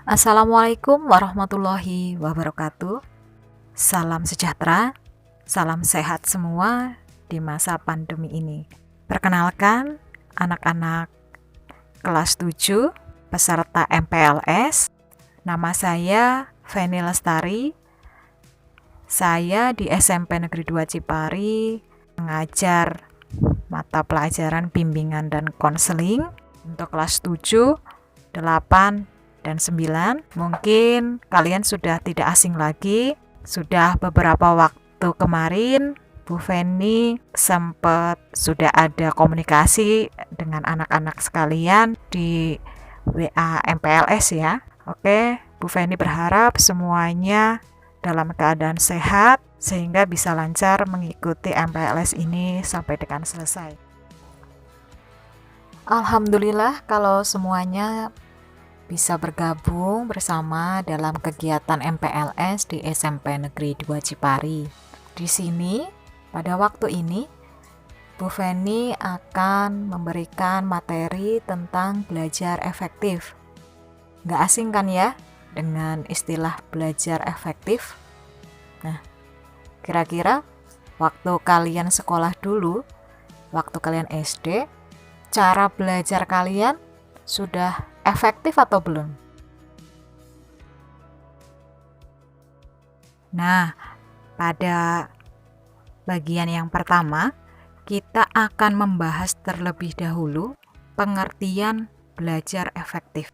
Assalamualaikum warahmatullahi wabarakatuh. Salam sejahtera, salam sehat semua di masa pandemi ini. Perkenalkan, anak-anak kelas 7 peserta MPLS. Nama saya Feni Lestari. Saya di SMP Negeri 2 Cipari mengajar mata pelajaran bimbingan dan konseling untuk kelas 7, 8, dan 9. Mungkin kalian sudah tidak asing lagi. Sudah beberapa waktu kemarin Bu Feni sudah ada komunikasi dengan anak-anak sekalian di WA MPLS ya. Oke, Bu Feni berharap semuanya dalam keadaan sehat sehingga bisa lancar mengikuti MPLS ini sampai dengan selesai. Alhamdulillah kalau semuanya bisa bergabung bersama dalam kegiatan MPLS di SMP Negeri 2 Cipari. Di sini, pada waktu ini, Bu Feni akan memberikan materi tentang belajar efektif. Nggak asing kan ya dengan istilah belajar efektif? Nah, kira-kira waktu kalian sekolah dulu, waktu kalian SD, cara belajar kalian sudah efektif atau belum? Nah, pada bagian yang pertama, kita akan membahas terlebih dahulu pengertian belajar efektif.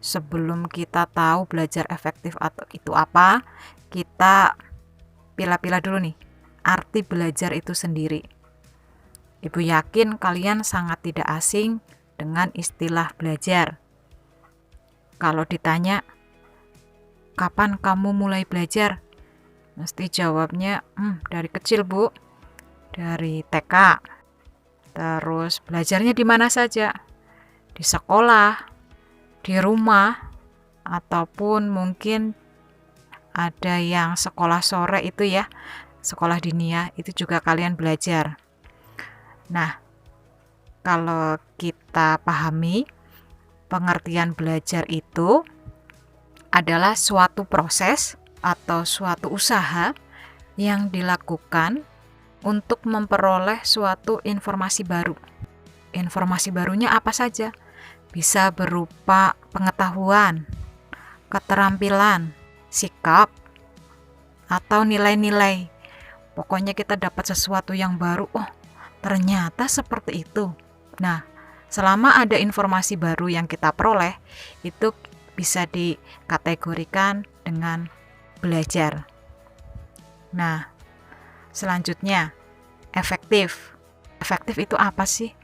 Sebelum kita tahu belajar efektif atau itu apa, kita pilah-pilah dulu nih, arti belajar itu sendiri. Ibu yakin kalian sangat tidak asing dengan istilah belajar. Kalau ditanya, kapan kamu mulai belajar? Mesti jawabnya, dari kecil Bu, dari TK. Terus belajarnya di mana saja? Di sekolah, di rumah, ataupun mungkin ada yang sekolah sore itu ya, sekolah dinia, itu juga kalian belajar. Nah, kalau kita pahami, pengertian belajar itu adalah suatu proses atau suatu usaha yang dilakukan untuk memperoleh suatu informasi baru. Informasi barunya apa saja? Bisa berupa pengetahuan, keterampilan, sikap, atau nilai-nilai. Pokoknya kita dapat sesuatu yang baru, ternyata seperti itu. Nah, selama ada informasi baru yang kita peroleh, itu bisa dikategorikan dengan belajar. Nah, selanjutnya, efektif. Efektif itu apa sih?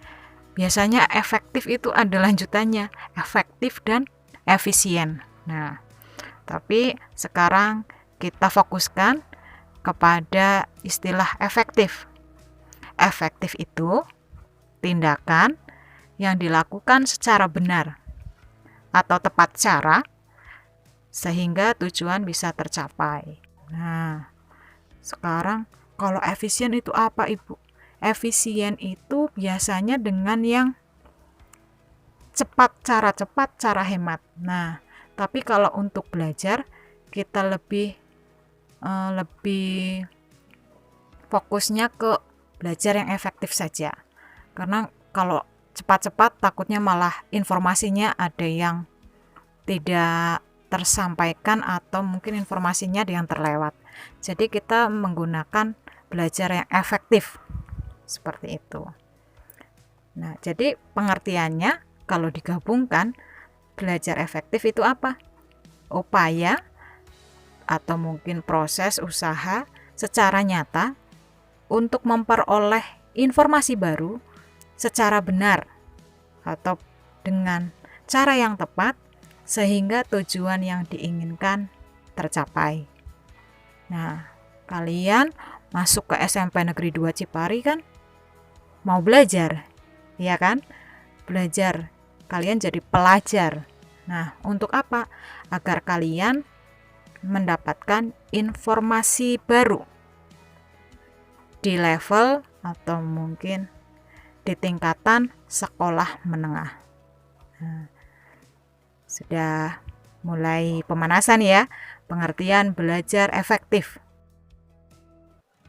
Biasanya efektif itu ada lanjutannya, efektif dan efisien. Nah, tapi sekarang kita fokuskan kepada istilah efektif. Efektif itu tindakan yang dilakukan secara benar atau tepat cara sehingga tujuan bisa tercapai. Nah, sekarang kalau efisien itu apa Ibu? Efisien itu biasanya dengan yang cepat, cara hemat. Nah, tapi kalau untuk belajar kita lebih fokusnya ke belajar yang efektif saja. Karena kalau cepat-cepat takutnya malah informasinya ada yang tidak tersampaikan atau mungkin informasinya ada yang terlewat. Jadi kita menggunakan belajar yang efektif seperti itu. Nah, jadi pengertiannya kalau digabungkan belajar efektif itu apa? Upaya atau mungkin proses usaha secara nyata untuk memperoleh informasi baru secara benar atau dengan cara yang tepat sehingga tujuan yang diinginkan tercapai. Nah, kalian masuk ke SMP Negeri 2 Cipari kan mau belajar, ya kan? Belajar, kalian jadi pelajar. Nah, untuk apa? Agar kalian mendapatkan informasi baru di level atau mungkin di tingkatan sekolah menengah. Nah, sudah Mulai pemanasan ya, pengertian belajar efektif.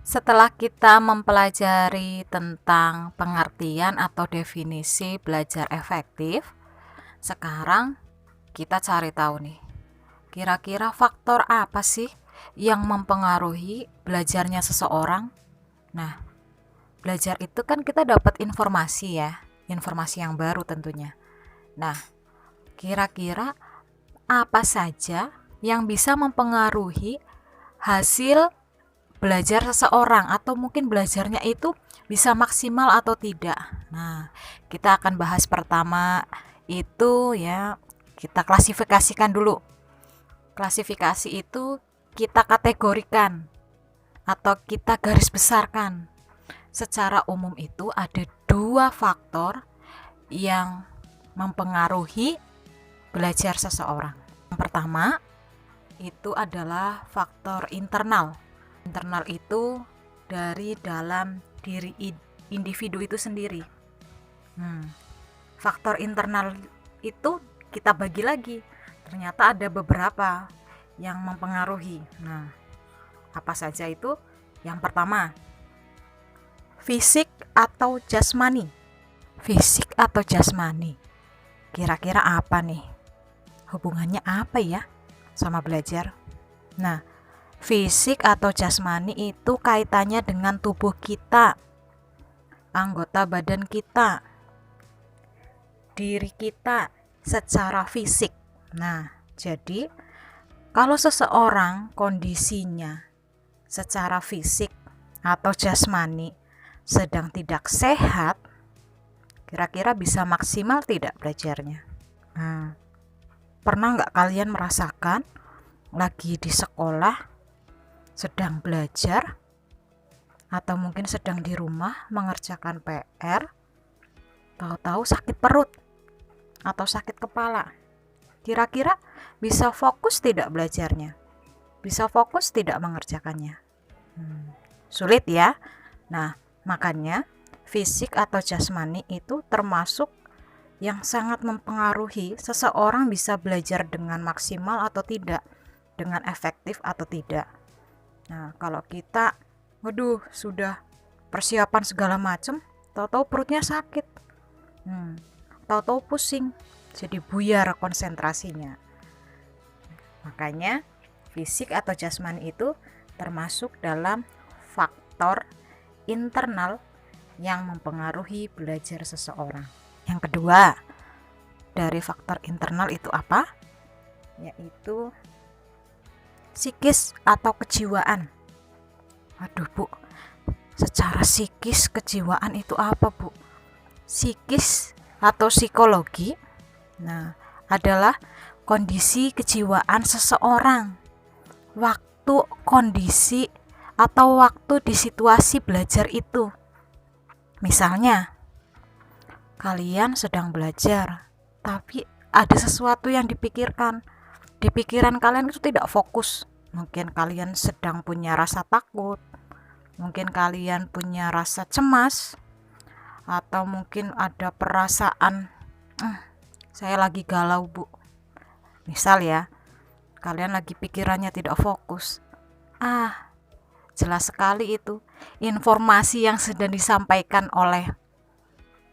Setelah kita mempelajari tentang pengertian atau definisi belajar efektif, sekarang kita cari tahu nih, kira-kira faktor apa sih yang mempengaruhi belajarnya seseorang? Nah, belajar itu kan kita dapat informasi ya, informasi yang baru tentunya. Nah, kira-kira apa saja yang bisa mempengaruhi hasil belajar seseorang, atau mungkin belajarnya itu bisa maksimal atau tidak. Nah, kita akan bahas pertama itu ya, kita klasifikasikan dulu. Klasifikasi itu kita kategorikan atau kita garis besarkan. Secara umum itu ada 2 faktor yang mempengaruhi belajar seseorang. Yang pertama itu adalah faktor internal. Internal itu dari dalam diri individu itu sendiri. Faktor internal itu kita bagi lagi. Ternyata ada beberapa yang mempengaruhi. Nah, apa saja itu? Yang pertama, fisik atau jasmani. Fisik atau jasmani. Kira-kira apa nih? Hubungannya apa ya sama belajar? Nah, fisik atau jasmani itu kaitannya dengan tubuh kita, anggota badan kita, diri kita secara fisik. Nah, jadi kalau seseorang kondisinya secara fisik atau jasmani sedang tidak sehat, kira-kira bisa maksimal tidak belajarnya? Nah, pernah nggak kalian merasakan lagi di sekolah sedang belajar atau mungkin sedang di rumah mengerjakan PR, tahu-tahu sakit perut atau sakit kepala? Kira-kira bisa fokus tidak belajarnya? Bisa fokus tidak mengerjakannya? Sulit ya. Nah, makanya fisik atau jasmani itu termasuk yang sangat mempengaruhi seseorang bisa belajar dengan maksimal atau tidak, dengan efektif atau tidak. Nah, kalau kita sudah persiapan segala macam, tahu-tahu perutnya sakit, tahu-tahu pusing, jadi buyar konsentrasinya. Makanya fisik atau jasmani itu termasuk dalam faktor internal yang mempengaruhi belajar seseorang. Yang kedua, dari faktor internal itu apa? Yaitu psikis atau kejiwaan. Waduh Bu, secara psikis kejiwaan itu apa Bu? Psikis atau psikologi, nah, adalah kondisi kejiwaan seseorang, waktu, kondisi, atau waktu di situasi belajar itu. Misalnya, kalian sedang belajar, tapi ada sesuatu yang dipikirkan. Di pikiran kalian itu tidak fokus. Mungkin kalian sedang punya rasa takut, mungkin kalian punya rasa cemas, atau mungkin ada perasaan saya lagi galau Bu. Misal ya, kalian lagi pikirannya tidak fokus. Jelas sekali itu informasi yang sedang disampaikan oleh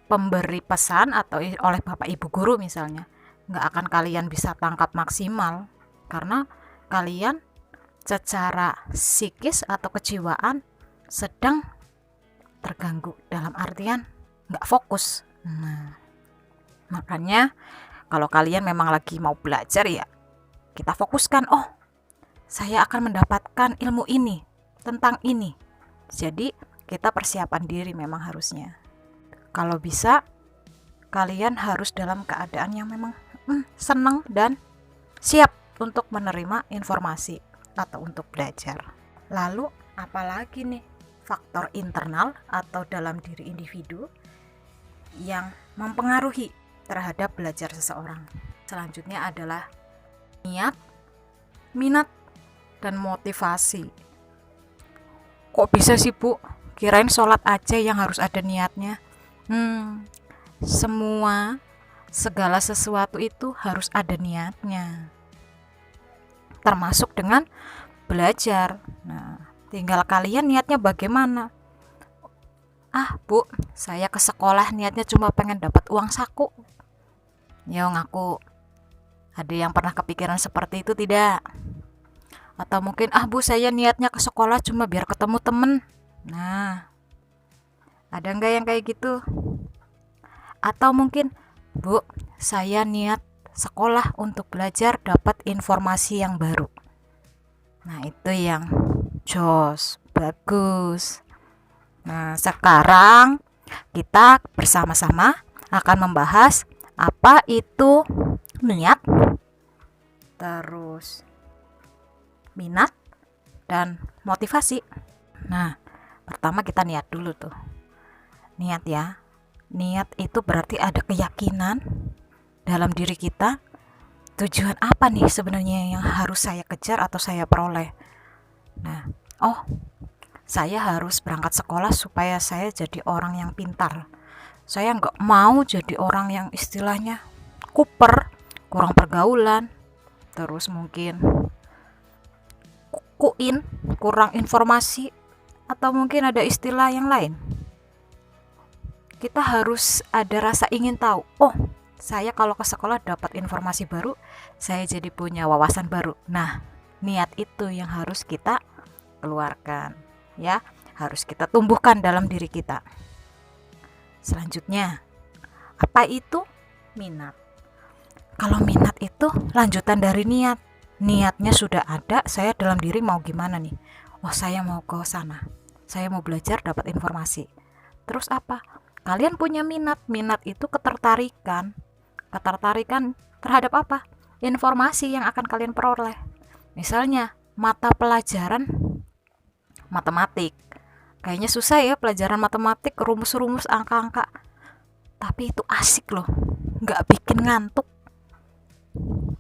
pemberi pesan atau oleh Bapak Ibu guru misalnya, nggak akan kalian bisa tangkap maksimal karena kalian secara psikis atau kejiwaan sedang terganggu, dalam artian nggak fokus. Nah, makanya kalau kalian memang lagi mau belajar ya, kita fokuskan, saya akan mendapatkan ilmu ini, tentang ini. Jadi kita persiapan diri memang harusnya. Kalau bisa, kalian harus dalam keadaan yang memang senang dan siap untuk menerima informasi atau untuk belajar. Lalu apalagi nih faktor internal atau dalam diri individu yang mempengaruhi terhadap belajar seseorang? Selanjutnya adalah niat, minat, dan motivasi. Kok bisa sih Bu? Kirain sholat aja yang harus ada niatnya. Segala sesuatu itu harus ada niatnya. termasuk dengan belajar. Nah, tinggal kalian niatnya bagaimana. Bu, saya ke sekolah niatnya cuma pengen dapat uang saku. Yo, ngaku. Ada yang pernah kepikiran seperti itu tidak? Atau mungkin, Bu, saya niatnya ke sekolah cuma biar ketemu temen. Nah, ada nggak yang kayak gitu? Atau mungkin, Bu, saya niat sekolah untuk belajar dapat informasi yang baru. Nah, itu yang jos, bagus. Nah, sekarang kita bersama-sama akan membahas apa itu niat, terus minat, dan motivasi. Nah, pertama kita niat dulu tuh. Niat ya. Niat itu berarti ada keyakinan dalam diri kita, tujuan apa nih sebenarnya yang harus saya kejar atau saya peroleh. Nah, saya harus berangkat sekolah supaya saya jadi orang yang pintar. Saya nggak mau jadi orang yang istilahnya kuper, kurang pergaulan, terus mungkin kuin, kurang informasi, atau mungkin ada istilah yang lain. Kita harus ada rasa ingin tahu. Saya kalau ke sekolah dapat informasi baru, saya jadi punya wawasan baru. Nah, niat itu yang harus kita keluarkan, ya, harus kita tumbuhkan dalam diri kita. Selanjutnya, apa itu minat? Kalau minat itu lanjutan dari niat. Niatnya sudah ada, saya dalam diri mau gimana nih? Saya mau ke sana. Saya mau belajar dapat informasi. Terus apa? Kalian punya minat. Minat itu ketertarikan. Ketertarikan terhadap apa? Informasi yang akan kalian peroleh. Misalnya, mata pelajaran matematik. Kayaknya susah ya pelajaran matematik, rumus-rumus, angka-angka. Tapi itu asik loh. Nggak bikin ngantuk.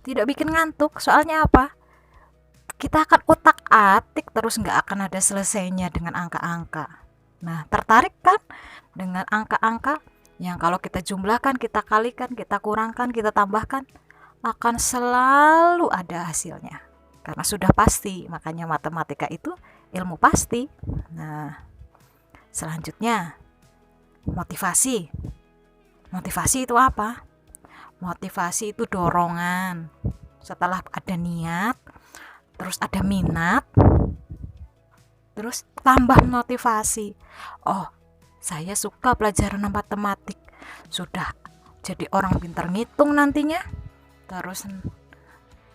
Tidak bikin ngantuk. Soalnya apa? Kita akan utak-atik terus, nggak akan ada selesainya dengan angka-angka. Nah, tertarik kan dengan angka-angka yang kalau kita jumlahkan, kita kalikan, kita kurangkan, kita tambahkan, akan selalu ada hasilnya. Karena sudah pasti, makanya matematika itu ilmu pasti. Nah, selanjutnya motivasi. Motivasi itu apa? Motivasi itu dorongan. Setelah ada niat, terus ada minat, terus tambah motivasi. Saya suka pelajaran matematik. Sudah jadi orang pintar ngitung nantinya. Terus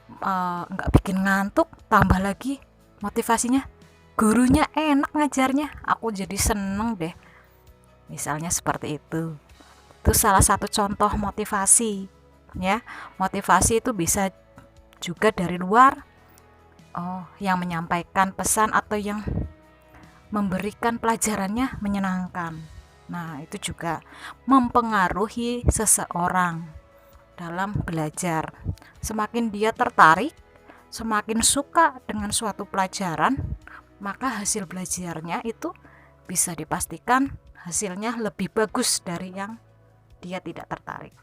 nggak bikin ngantuk, tambah lagi motivasinya. Gurunya enak ngajarnya, aku jadi seneng deh. Misalnya seperti itu. Itu salah satu contoh motivasi, ya. Motivasi itu bisa juga dari luar, yang menyampaikan pesan atau yang memberikan pelajarannya menyenangkan. Nah, itu juga mempengaruhi seseorang dalam belajar. Semakin dia tertarik, semakin suka dengan suatu pelajaran, maka hasil belajarnya itu bisa dipastikan hasilnya lebih bagus dari yang dia tidak tertarik.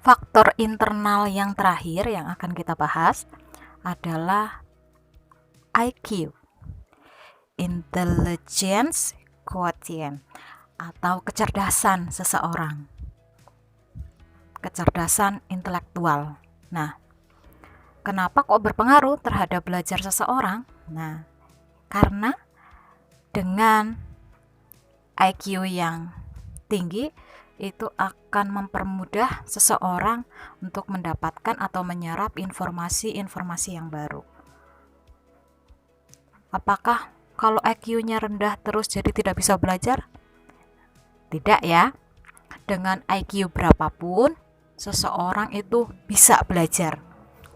Faktor internal yang terakhir yang akan kita bahas adalah IQ, Intelligence Quotient, atau kecerdasan seseorang, kecerdasan intelektual. Nah, kenapa kok berpengaruh terhadap belajar seseorang? Nah, karena dengan IQ yang tinggi itu akan mempermudah seseorang untuk mendapatkan atau menyerap informasi-informasi yang baru. Apakah kalau IQ-nya rendah terus jadi tidak bisa belajar? Tidak ya. Dengan IQ berapapun, seseorang itu bisa belajar.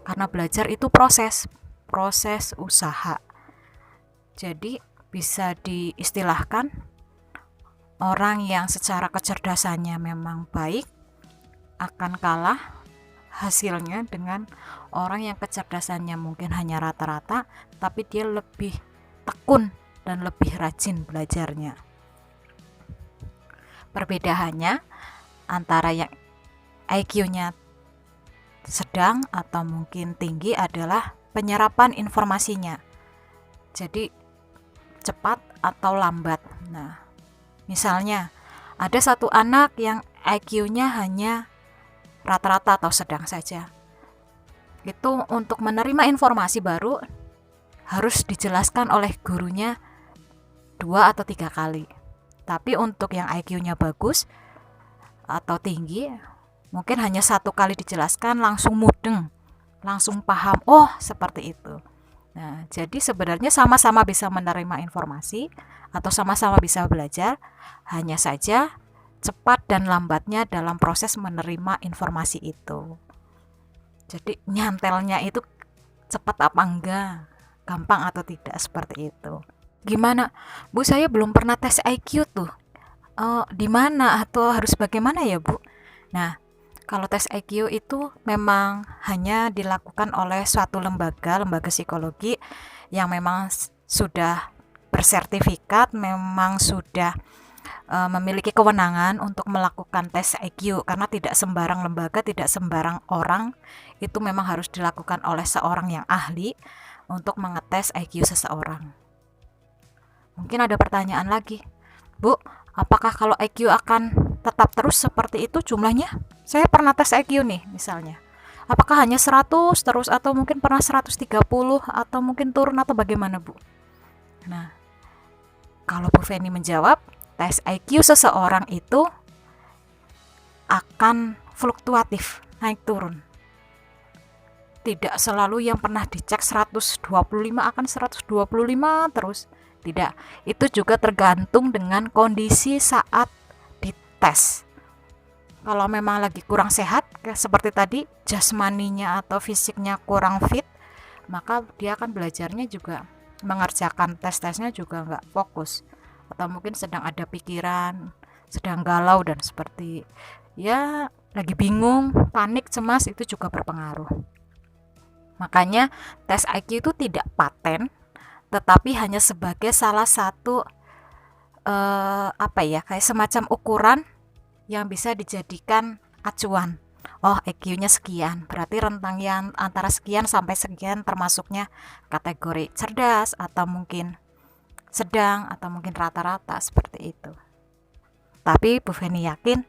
Karena belajar itu proses usaha. Jadi bisa diistilahkan orang yang secara kecerdasannya memang baik akan kalah hasilnya dengan orang yang kecerdasannya mungkin hanya rata-rata, tapi dia lebih tekun dan lebih rajin belajarnya. Perbedaannya antara yang IQ-nya sedang atau mungkin tinggi adalah penyerapan informasinya. Jadi cepat atau lambat. Nah, misalnya ada satu anak yang IQ-nya hanya rata-rata atau sedang saja. Itu untuk menerima informasi baru harus dijelaskan oleh gurunya 2 atau 3 kali. Tapi untuk yang IQ-nya bagus atau tinggi, mungkin hanya 1 kali dijelaskan langsung mudeng, langsung paham. Oh, seperti itu. Nah, jadi sebenarnya sama-sama bisa menerima informasi atau sama-sama bisa belajar, hanya saja cepat dan lambatnya dalam proses menerima informasi itu. Jadi nyantelnya itu cepat apa enggak, gampang atau tidak, seperti itu. Gimana, Bu, saya belum pernah tes IQ tuh. Di mana atau harus bagaimana ya, Bu? Nah, kalau tes IQ itu memang hanya dilakukan oleh suatu lembaga psikologi yang memang sudah bersertifikat, memang sudah memiliki kewenangan untuk melakukan tes IQ, karena tidak sembarang lembaga, tidak sembarang orang, itu memang harus dilakukan oleh seorang yang ahli untuk mengetes IQ seseorang. Mungkin ada pertanyaan lagi, Bu, apakah kalau IQ akan tetap terus seperti itu jumlahnya? Saya pernah tes IQ nih misalnya. Apakah hanya 100 terus atau mungkin pernah 130 atau mungkin turun atau bagaimana, Bu? Nah, kalau Bu Feni menjawab, tes IQ seseorang itu akan fluktuatif, naik turun. Tidak selalu yang pernah dicek 125 akan 125 terus. Tidak, itu juga tergantung dengan kondisi saat dites. Kalau memang lagi kurang sehat, seperti tadi, jasmaninya atau fisiknya kurang fit, maka dia akan belajarnya juga, mengerjakan tes-tesnya juga nggak fokus. Atau mungkin sedang ada pikiran, sedang galau dan seperti, ya lagi bingung, panik, cemas, itu juga berpengaruh. Makanya tes IQ itu tidak paten, tetapi hanya sebagai salah satu kayak semacam ukuran yang bisa dijadikan acuan. Oh, IQ-nya sekian, berarti rentang yang antara sekian sampai sekian termasuknya kategori cerdas atau mungkin sedang atau mungkin rata-rata, seperti itu. Tapi Bu Feni yakin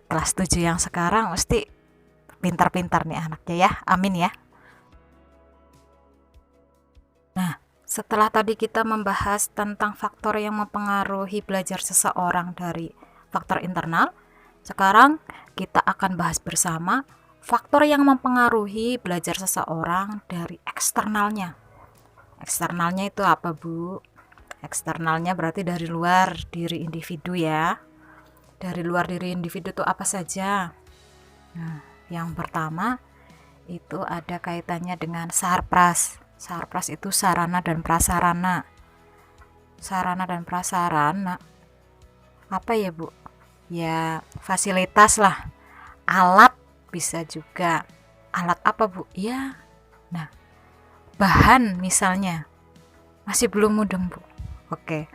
kelas 7 yang sekarang mesti pintar-pintar nih anaknya ya. Amin ya. Nah, setelah tadi kita membahas tentang faktor yang mempengaruhi belajar seseorang dari faktor internal, sekarang kita akan bahas bersama faktor yang mempengaruhi belajar seseorang dari eksternalnya. Eksternalnya itu apa, Bu? Eksternalnya berarti dari luar diri individu ya. Dari luar diri individu itu apa saja? Nah, yang pertama itu ada kaitannya dengan sarpras. Sarpras itu sarana dan prasarana. Sarana dan prasarana apa ya, Bu? Ya, fasilitas lah. Alat bisa juga. Alat apa, Bu? Ya, nah, bahan misalnya. Masih belum mudeng, Bu. Oke.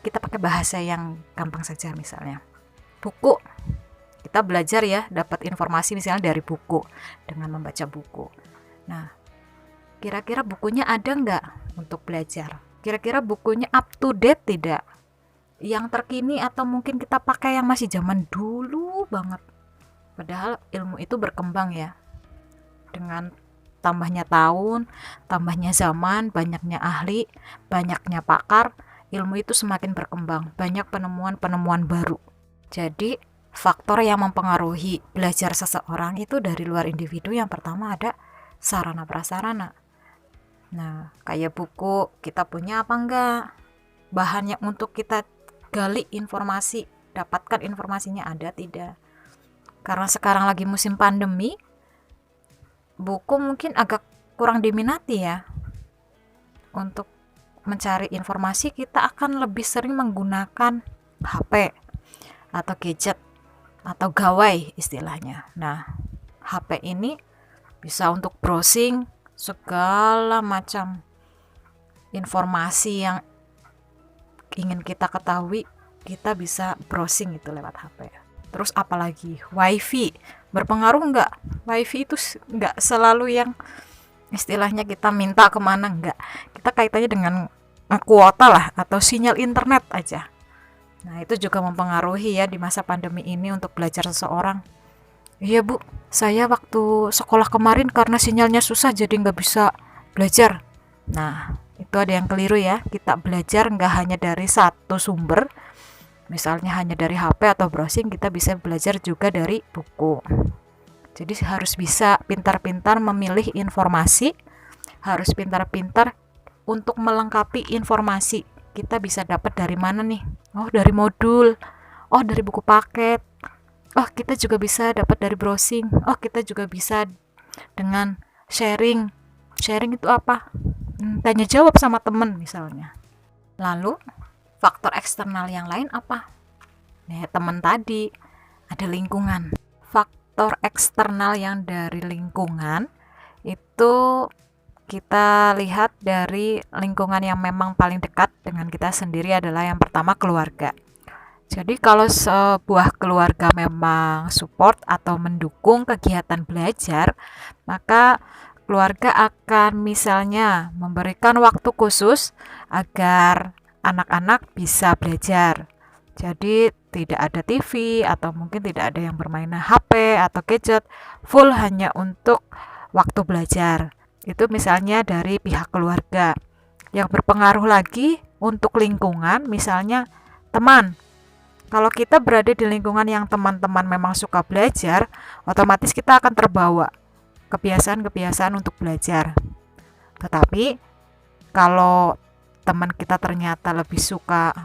Kita pakai bahasa yang gampang saja, misalnya buku. Kita belajar ya, dapat informasi misalnya dari buku dengan membaca buku. Nah, kira-kira bukunya ada nggak untuk belajar? Kira-kira bukunya up to date tidak? Yang terkini atau mungkin kita pakai yang masih zaman dulu banget? Padahal ilmu itu berkembang ya. Dengan tambahnya tahun, tambahnya zaman, banyaknya ahli, banyaknya pakar, ilmu itu semakin berkembang, banyak penemuan-penemuan baru. Jadi, faktor yang mempengaruhi belajar seseorang itu dari luar individu, yang pertama ada sarana prasarana. Nah, kayak buku, kita punya apa enggak? Bahannya untuk kita gali informasi, dapatkan informasinya ada tidak? Karena sekarang lagi musim pandemi, buku mungkin agak kurang diminati ya. Untuk mencari informasi kita akan lebih sering menggunakan HP atau gadget atau gawai istilahnya. Nah, HP ini bisa untuk browsing segala macam informasi yang ingin kita ketahui, kita bisa browsing itu lewat HP. Terus apalagi WiFi Berpengaruh nggak? Wifi itu nggak selalu yang istilahnya kita minta kemana, nggak. Kita kaitannya dengan kuota lah, atau sinyal internet aja. Nah, itu juga mempengaruhi ya di masa pandemi ini untuk belajar seseorang. Iya Bu, saya waktu sekolah kemarin karena sinyalnya susah jadi nggak bisa belajar. Nah, itu ada yang keliru ya. Kita belajar nggak hanya dari satu sumber, misalnya hanya dari HP atau browsing, kita bisa belajar juga dari buku. Jadi harus bisa pintar-pintar memilih informasi, harus pintar-pintar untuk melengkapi informasi. Kita bisa dapat dari mana nih? Oh, dari modul. Oh, dari buku paket. Oh, kita juga bisa dapat dari browsing. Oh, kita juga bisa dengan sharing. Sharing itu apa? Tanya jawab sama teman misalnya. Lalu, faktor eksternal yang lain apa? Nah, teman tadi, ada lingkungan. Faktor eksternal yang dari lingkungan itu kita lihat dari lingkungan yang memang paling dekat dengan kita sendiri adalah yang pertama keluarga. Jadi kalau sebuah keluarga memang support atau mendukung kegiatan belajar, maka keluarga akan misalnya memberikan waktu khusus agar anak-anak bisa belajar. Jadi tidak ada TV atau mungkin tidak ada yang bermain HP atau gadget, full hanya untuk waktu belajar. Itu misalnya dari pihak keluarga. Yang berpengaruh lagi untuk lingkungan, misalnya teman. Kalau kita berada di lingkungan yang teman-teman memang suka belajar, otomatis kita akan terbawa kebiasaan-kebiasaan untuk belajar. Tetapi kalau teman kita ternyata lebih suka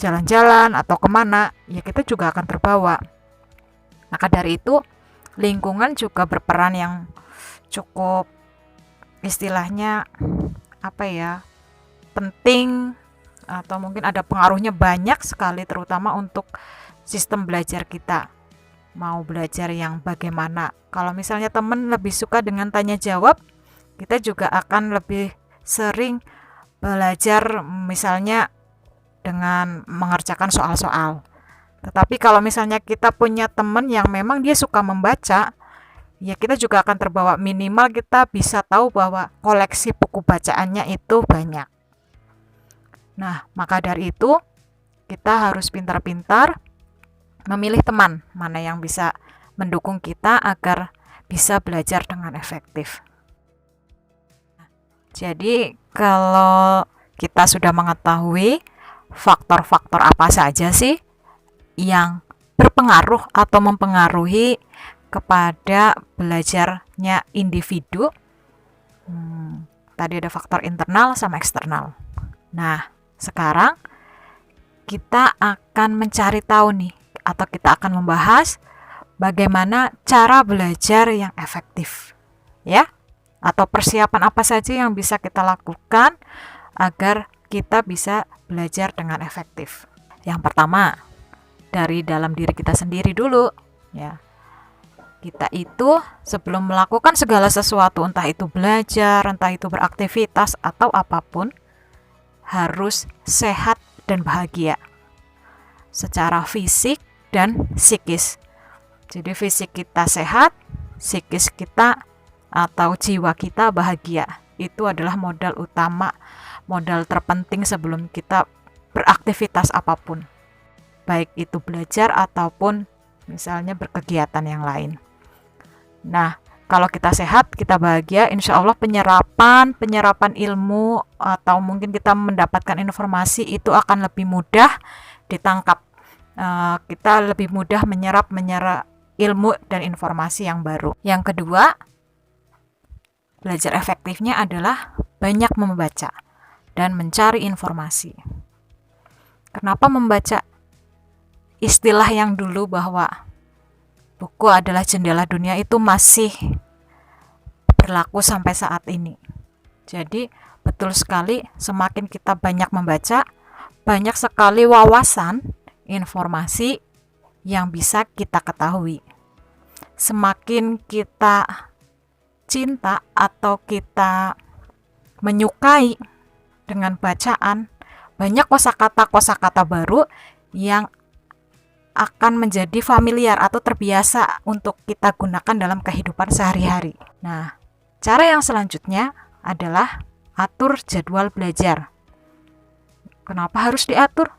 jalan-jalan atau kemana, ya kita juga akan terbawa. Maka dari itu, lingkungan juga berperan yang cukup istilahnya penting, atau mungkin ada pengaruhnya banyak sekali, terutama untuk sistem belajar kita. Mau belajar yang bagaimana. Kalau misalnya teman lebih suka dengan tanya jawab, kita juga akan lebih sering belajar misalnya dengan mengerjakan soal-soal. Tetapi kalau misalnya kita punya teman yang memang dia suka membaca, ya kita juga akan terbawa, minimal kita bisa tahu bahwa koleksi buku bacaannya itu banyak. Nah, maka dari itu kita harus pintar-pintar memilih teman mana yang bisa mendukung kita agar bisa belajar dengan efektif. Jadi kalau kita sudah mengetahui faktor-faktor apa saja sih yang berpengaruh atau mempengaruhi kepada belajarnya individu, tadi ada faktor internal sama eksternal. Nah, sekarang kita akan mencari tahu nih, atau kita akan membahas bagaimana cara belajar yang efektif, ya, atau persiapan apa saja yang bisa kita lakukan agar kita bisa belajar dengan efektif. Yang pertama, dari dalam diri kita sendiri dulu, ya. Kita itu sebelum melakukan segala sesuatu, entah itu belajar, entah itu beraktivitas atau apapun, harus sehat dan bahagia secara fisik dan psikis. Jadi fisik kita sehat, psikis kita atau jiwa kita bahagia. Itu adalah modal utama, modal terpenting sebelum kita beraktivitas apapun, baik itu belajar ataupun misalnya berkegiatan yang lain. Nah, kalau kita sehat, kita bahagia, insya Allah penyerapan ilmu atau mungkin kita mendapatkan informasi itu akan lebih mudah ditangkap. Kita lebih mudah menyerap ilmu dan informasi yang baru. Yang kedua, belajar efektifnya adalah banyak membaca dan mencari informasi. Kenapa membaca? Istilah yang dulu bahwa buku adalah jendela dunia itu masih berlaku sampai saat ini. Jadi betul sekali, semakin kita banyak membaca, banyak sekali wawasan, informasi yang bisa kita ketahui. Semakin kita cinta atau kita menyukai dengan bacaan, banyak kosakata baru yang akan menjadi familiar atau terbiasa untuk kita gunakan dalam kehidupan sehari-hari. Nah, cara yang selanjutnya adalah atur jadwal belajar. Kenapa harus diatur?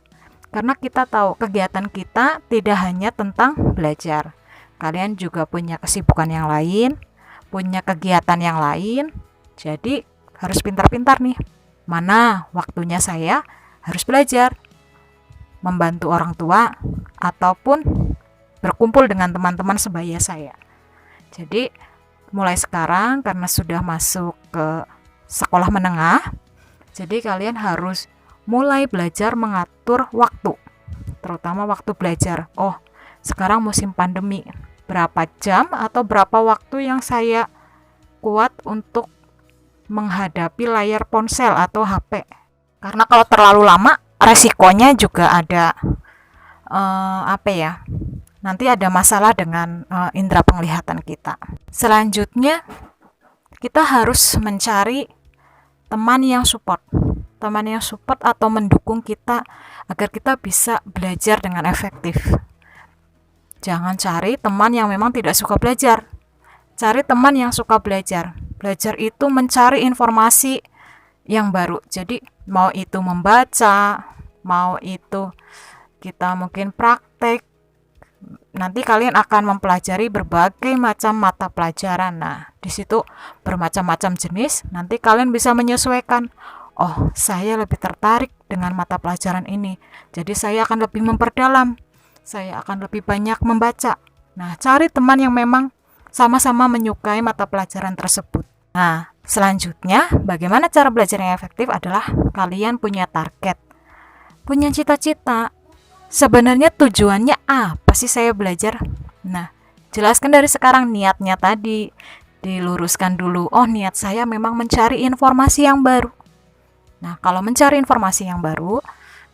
Karena kita tahu kegiatan kita tidak hanya tentang belajar. Kalian juga punya kesibukan yang lain, punya kegiatan yang lain. Jadi harus pintar-pintar nih. Mana waktunya saya harus belajar, membantu orang tua, ataupun berkumpul dengan teman-teman sebaya saya. Jadi mulai sekarang karena sudah masuk ke sekolah menengah, jadi kalian harus mulai belajar mengatur waktu, terutama waktu belajar. Oh, sekarang musim pandemi, berapa jam atau berapa waktu yang saya kuat untuk menghadapi layar ponsel atau HP. Karena kalau terlalu lama, resikonya juga ada nanti ada masalah dengan indera penglihatan kita. Selanjutnya, kita harus mencari teman yang support atau mendukung kita agar kita bisa belajar dengan efektif. Jangan cari teman yang memang tidak suka belajar. Cari teman yang suka belajar. Belajar itu mencari informasi yang baru. Jadi mau itu membaca, mau itu kita mungkin praktek. Nanti kalian akan mempelajari berbagai macam mata pelajaran. Nah, di situ bermacam-macam jenis. Nanti kalian bisa menyesuaikan. Oh, saya lebih tertarik dengan mata pelajaran ini. Jadi saya akan lebih memperdalam. Saya akan lebih banyak membaca. Nah, cari teman yang memang sama-sama menyukai mata pelajaran tersebut. Nah, selanjutnya, bagaimana cara belajar yang efektif adalah kalian punya target, punya cita-cita. Sebenarnya tujuannya apa sih saya belajar? Nah, jelaskan dari sekarang niatnya tadi, diluruskan dulu. Oh, niat saya memang mencari informasi yang baru. Nah, kalau mencari informasi yang baru,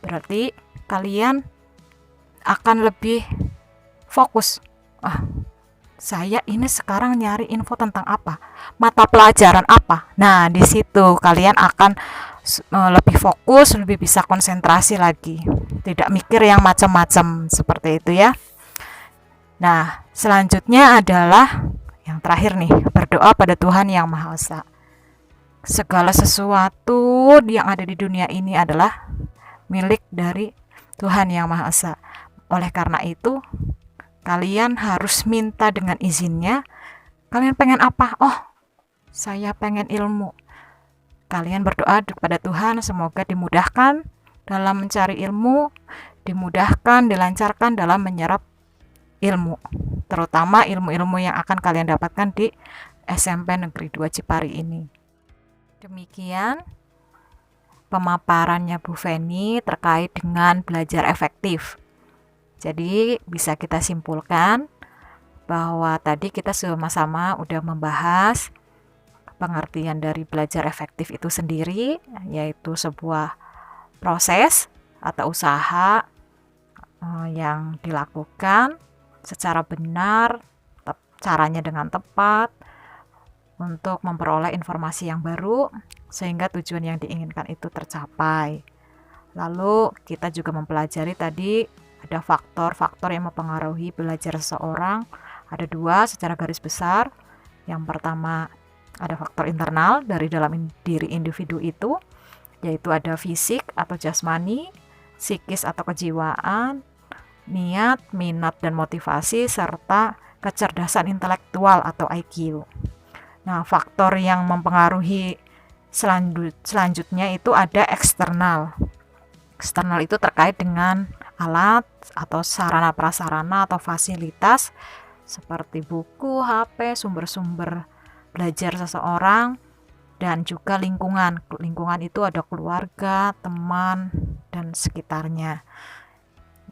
berarti kalian akan lebih fokus. Saya ini sekarang nyari info tentang apa? Mata pelajaran apa? Nah, di situ kalian akan lebih fokus, lebih bisa konsentrasi lagi. Tidak mikir yang macam-macam seperti itu ya. Nah, selanjutnya adalah yang terakhir nih, berdoa pada Tuhan Yang Maha Esa. Segala sesuatu yang ada di dunia ini adalah milik dari Tuhan Yang Maha Esa. Oleh karena itu, kalian harus minta dengan izinnya. Kalian pengen apa? Oh, saya pengen ilmu. Kalian berdoa kepada Tuhan, semoga dimudahkan dalam mencari ilmu, dimudahkan, dilancarkan dalam menyerap ilmu, terutama ilmu-ilmu yang akan kalian dapatkan di SMP Negeri 2 Cipari ini. Demikian pemaparannya Bu Feni terkait dengan belajar efektif. Jadi bisa kita simpulkan bahwa tadi kita sama-sama udah membahas pengertian dari belajar efektif itu sendiri, yaitu sebuah proses atau usaha yang dilakukan secara benar, caranya dengan tepat untuk memperoleh informasi yang baru sehingga tujuan yang diinginkan itu tercapai. Lalu kita juga mempelajari tadi ada faktor-faktor yang mempengaruhi belajar seseorang. Ada 2 secara garis besar. Yang pertama ada faktor internal dari dalam diri individu itu, yaitu ada fisik atau jasmani, psikis atau kejiwaan, niat, minat dan motivasi, serta kecerdasan intelektual atau IQ. Nah, faktor yang mempengaruhi selanjutnya itu ada eksternal. Eksternal itu terkait dengan alat atau sarana prasarana atau fasilitas seperti buku, HP, sumber-sumber belajar seseorang, dan juga lingkungan. Lingkungan itu ada keluarga, teman, dan sekitarnya.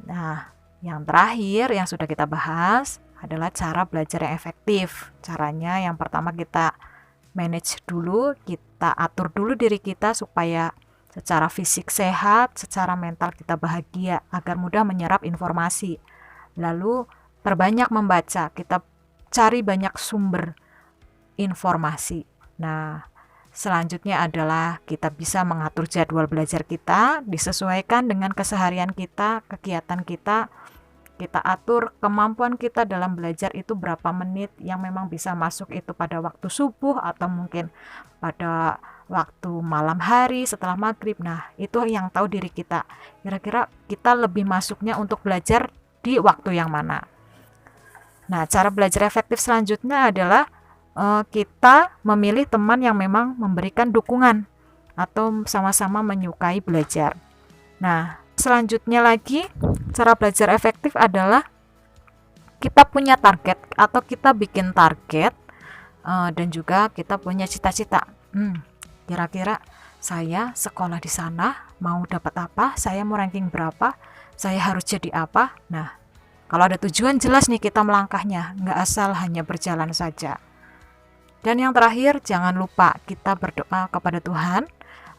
Nah, yang terakhir yang sudah kita bahas adalah cara belajar yang efektif. Caranya yang pertama kita manage dulu, kita atur dulu diri kita supaya secara fisik sehat, secara mental kita bahagia agar mudah menyerap informasi. Lalu perbanyak membaca, kita cari banyak sumber informasi. Nah, selanjutnya adalah kita bisa mengatur jadwal belajar kita disesuaikan dengan keseharian kita, kegiatan kita, kita atur kemampuan kita dalam belajar itu berapa menit, yang memang bisa masuk itu pada waktu subuh atau mungkin pada waktu malam hari setelah maghrib. Nah, itu yang tahu diri kita. Kira-kira kita lebih masuknya untuk belajar di waktu yang mana. Nah, cara belajar efektif selanjutnya adalah kita memilih teman yang memang memberikan dukungan atau sama-sama menyukai belajar. Nah, selanjutnya lagi, cara belajar efektif adalah kita punya target atau kita bikin target dan juga kita punya cita-cita. Kira-kira saya sekolah di sana mau dapat apa, saya mau ranking berapa, saya harus jadi apa. Nah, kalau ada tujuan jelas nih kita melangkahnya, nggak asal hanya berjalan saja. Dan yang terakhir, jangan lupa kita berdoa kepada Tuhan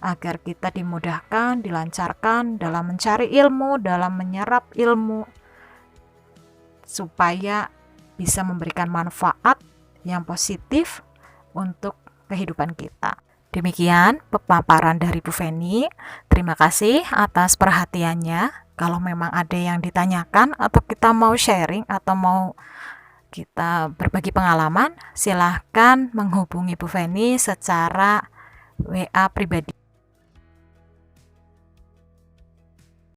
agar kita dimudahkan, dilancarkan dalam mencari ilmu, dalam menyerap ilmu, supaya bisa memberikan manfaat yang positif untuk kehidupan kita. Demikian pemaparan dari Bu Feni. Terima kasih atas perhatiannya. Kalau memang ada yang ditanyakan atau kita mau sharing atau mau kita berbagi pengalaman, silahkan menghubungi Bu Feni secara WA pribadi.